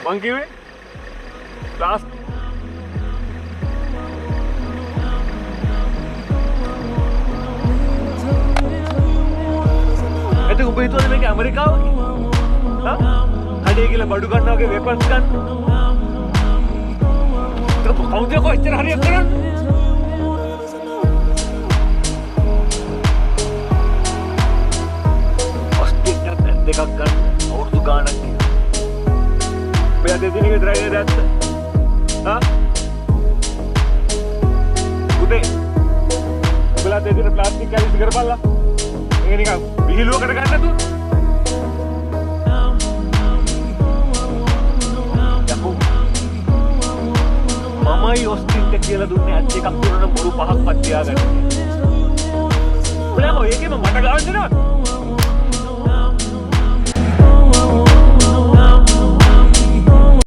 මං කිව්වේ ලාස්ට් එතකොට ඔබ හිතුවද මේක ඇමරිකාව කියලා? කඩේ කියලා බඩු ගන්නවා වගේ වෙපන්ස් ගන්න. ඒක කවුද කොච්චර හරියක් කරන්නේ? දෙකක් ගන්න අවුරුදු ගානක් කියලා. ඔයා දෙදිනක විතරයි නේද ඇත්ත? හා? උදේ. ඔයාලා දෙදින ප්ලාස්ටික් කැලි කරපල්ලා. ඒක නිකන් විහිළුවකට ගන්න නැතුව. යකෝ. මමයි ඔස්ටින්ට කියලා දුන්නේ ඇත්ත එකක් දුන්න බොරු පහක්වත් තියාගන්න. ඔයාලා ඒකෙම මට ගාව දෙනවා.